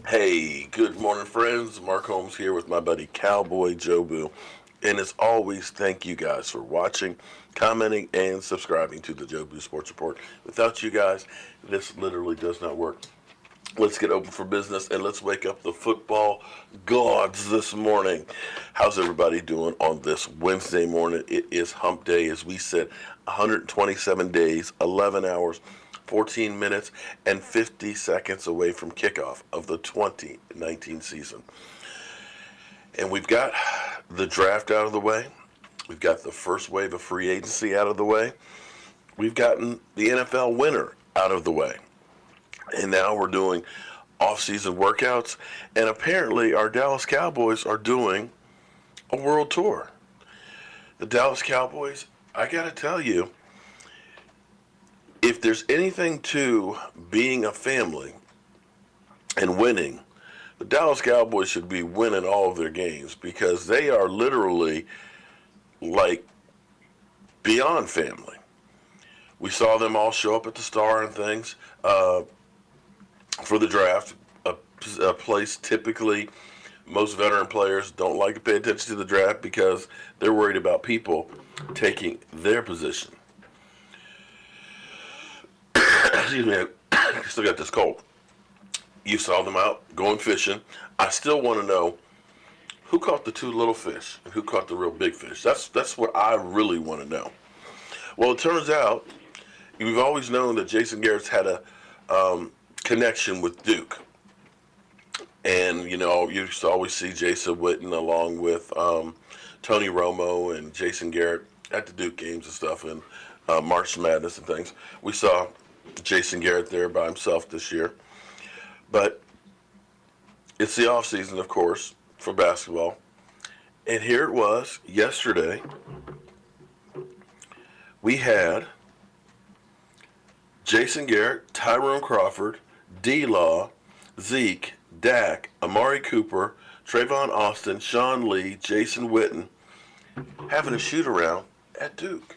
Hey, good morning, friends. Mark Holmes here with my buddy Cowboy Jobu. And as always, thank you guys for watching, commenting, and subscribing to the Jobu Sports Report. Without you guys, this literally does not work. Let's get open for business and let's wake up the football gods this morning. How's everybody doing on this Wednesday morning? It is hump day, as we said, 127 days, 11 hours, 14 minutes, and 50 seconds away from kickoff of the 2019 season. And we've got the draft out of the way. We've got the first wave of free agency out of the way. We've gotten the NFL winner out of the way. And now we're doing off-season workouts. And apparently our Dallas Cowboys are doing a world tour. The Dallas Cowboys, I got to tell you, if there's anything to being a family and winning, the Dallas Cowboys should be winning all of their games because they are literally like beyond family. We saw them all show up at the Star and things for the draft, a place typically most veteran players don't like to pay attention to the draft because they're worried about people taking their position. Excuse me, I still got this cold. You saw them out going fishing. I still want to know who caught the two little fish and who caught the real big fish. That's what I really want to know. Well, it turns out we've always known that Jason Garrett's had a connection with Duke. And, you know, you used to always see Jason Witten along with Tony Romo and Jason Garrett at the Duke games and stuff and March Madness and things. We saw Jason Garrett there by himself this year. But it's the off season, of course, for basketball. And here it was yesterday. We had Jason Garrett, Tyrone Crawford, D-Law, Zeke, Dak, Amari Cooper, Trayvon Austin, Sean Lee, Jason Witten having a shoot around at Duke.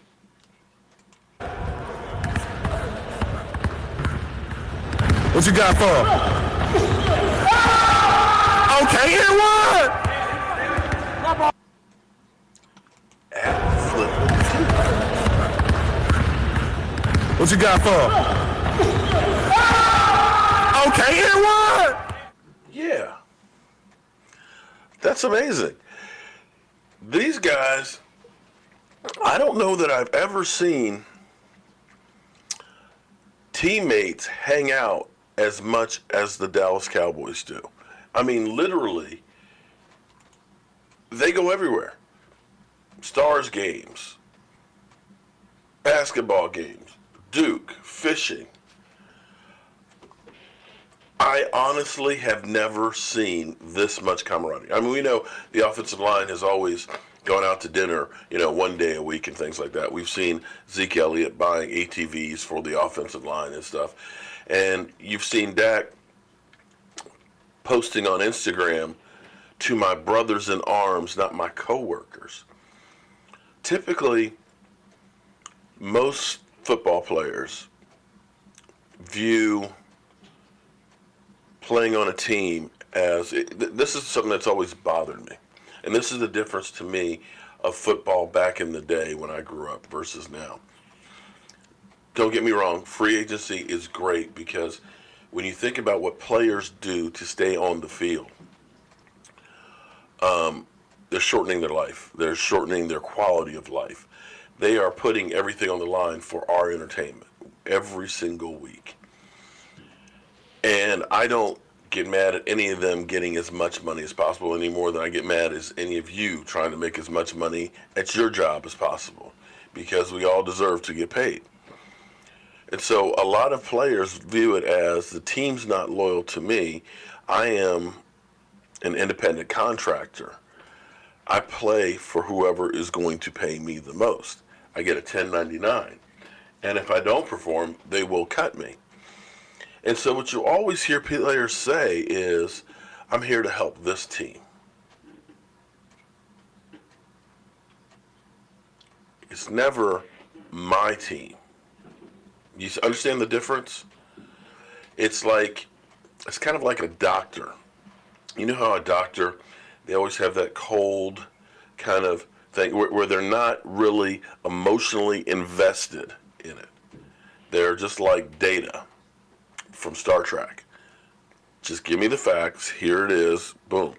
What you got for? Okay, here what? At Flip. What you got for? Okay, here what? Yeah. That's amazing. These guys, I don't know that I've ever seen teammates hang out as much as the Dallas Cowboys do. I mean, literally, they go everywhere. Stars games, basketball games, Duke, fishing. I honestly have never seen this much camaraderie. I mean, we know the offensive line has always gone out to dinner, you know, one day a week and things like that. We've seen Zeke Elliott buying ATVs for the offensive line and stuff. And you've seen Dak posting on Instagram, to my brothers in arms, not my coworkers. Typically, most football players view playing on a team as this is something that's always bothered me, and this is the difference to me of football back in the day when I grew up versus now. Don't get me wrong, free agency is great because when you think about what players do to stay on the field, they're shortening their life. They're shortening their quality of life. They are putting everything on the line for our entertainment every single week. And I don't get mad at any of them getting as much money as possible any more than I get mad as any of you trying to make as much money at your job as possible, because we all deserve to get paid. And so a lot of players view it as the team's not loyal to me. I am an independent contractor. I play for whoever is going to pay me the most. I get a 1099. And if I don't perform, they will cut me. And so what you always hear players say is, I'm here to help this team. It's never my team. You understand the difference? It's like It's kind of like a doctor. You know how a doctor, they always have that cold kind of thing where they're not really emotionally invested in it. They're just like Data from Star Trek. Just give me the facts. Here it is. Boom.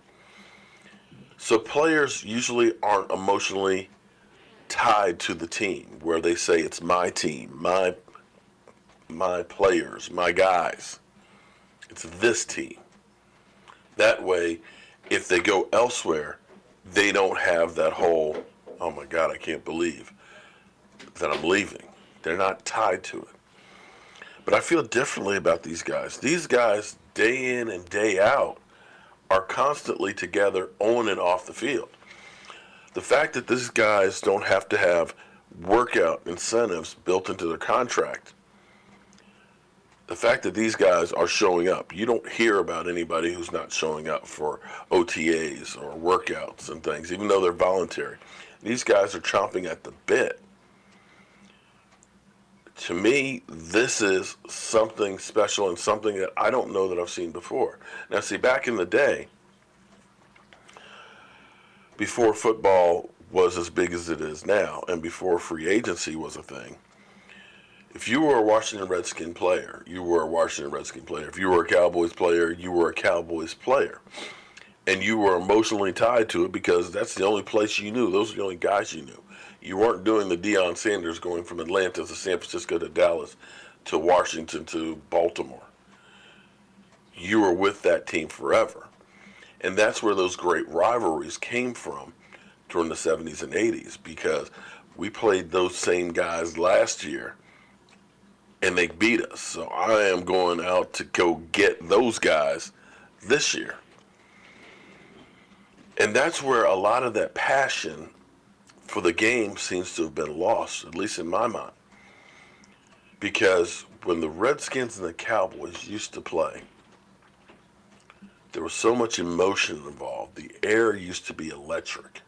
So players usually aren't emotionally tied to the team where they say it's my team, my players, my guys. It's this team. That way, if they go elsewhere, they don't have that whole, oh my God, I can't believe that I'm leaving. They're not tied to it. But I feel differently about these guys. These guys, day in and day out, are constantly together on and off the field. The fact that these guys don't have to have workout incentives built into their contract, the fact that these guys are showing up, you don't hear about anybody who's not showing up for OTAs or workouts and things, even though they're voluntary. These guys are chomping at the bit. To me, this is something special and something that I don't know that I've seen before. Now, see, back in the day, before football was as big as it is now, and before free agency was a thing, if you were a Washington Redskin player, you were a Washington Redskin player. If you were a Cowboys player, you were a Cowboys player. And you were emotionally tied to it because that's the only place you knew. Those are the only guys you knew. You weren't doing the Deion Sanders going from Atlanta to San Francisco to Dallas to Washington to Baltimore. You were with that team forever. And that's where those great rivalries came from during the 70s and 80s, because we played those same guys last year and they beat us. So I am going out to go get those guys this year. And that's where a lot of that passion for the game seems to have been lost, at least in my mind. Because when the Redskins and the Cowboys used to play, there was so much emotion involved. The air used to be electric.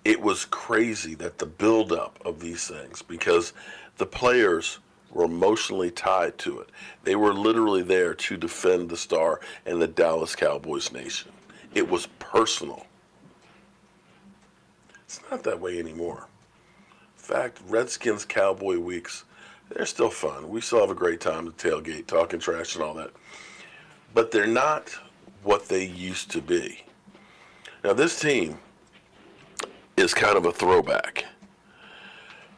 It was crazy that the buildup of these things, because the players were emotionally tied to it. They were literally there to defend the Star and the Dallas Cowboys nation. It was personal. It's not that way anymore. In fact, Redskins Cowboy weeks, they're still fun. We still have a great time at the tailgate, talking trash and all that. But they're not what they used to be. Now, this team is kind of a throwback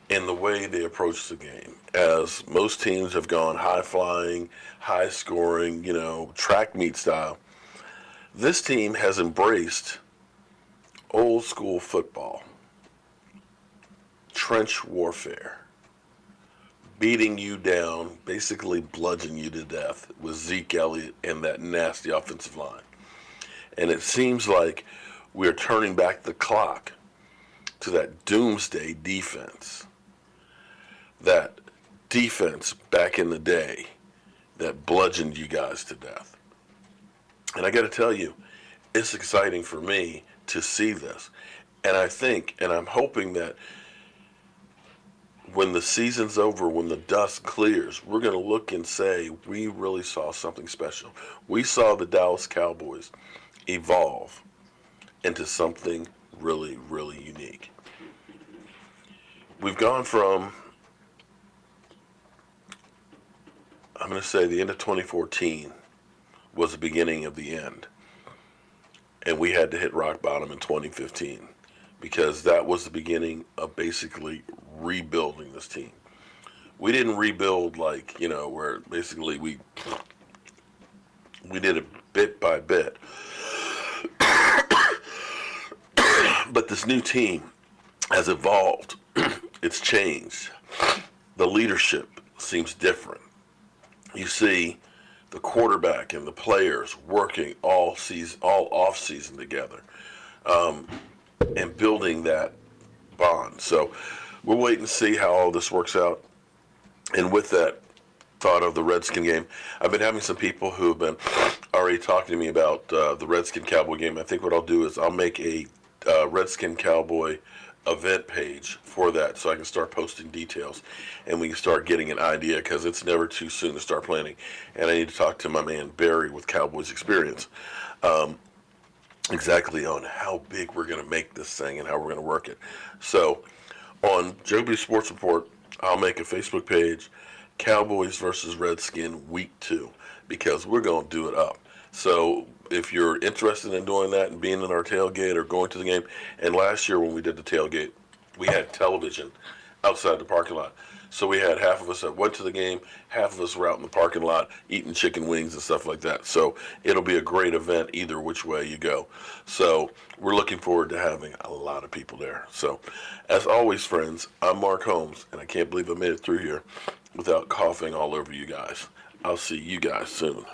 in the way they approach the game, as most teams have gone high-flying, high-scoring, track meet style. This team has embraced old school football, trench warfare, beating you down, basically bludgeoning you to death with Zeke Elliott and that nasty offensive line. And it seems like we're turning back the clock to that doomsday defense. That defense back in the day that bludgeoned you guys to death. And I got to tell you, it's exciting for me to see this. And I think, and I'm hoping that when the season's over, when the dust clears, we're going to look and say, we really saw something special. We saw the Dallas Cowboys evolve into something really, really unique. We've gone from, I'm going to say the end of 2014 was the beginning of the end. And we had to hit rock bottom in 2015 because that was the beginning of basically rebuilding this team. We didn't rebuild where basically we did it bit by bit. But this new team has evolved. It's changed. The leadership seems different. You see the quarterback and the players working all off season together, and building that bond. So we'll wait and see how all this works out. And with that thought of the Redskin game, I've been having some people who have been already talking to me about the Redskin Cowboy game. I think what I'll do is I'll make a Redskin Cowboy event page for that so I can start posting details and we can start getting an idea, because it's never too soon to start planning. And I need to talk to my man Barry with Cowboys Experience exactly on how big we're going to make this thing and how we're going to work it. So on Joe B Sports Report, I'll make a Facebook page, Cowboys versus Redskin Week 2, because we're going to do it up. So if you're interested in doing that and being in our tailgate or going to the game, and last year when we did the tailgate, we had television outside the parking lot. So we had half of us that went to the game, half of us were out in the parking lot eating chicken wings and stuff like that. So it'll be a great event either which way you go. So we're looking forward to having a lot of people there. So as always, friends, I'm Mark Holmes, and I can't believe I made it through here without coughing all over you guys. I'll see you guys soon.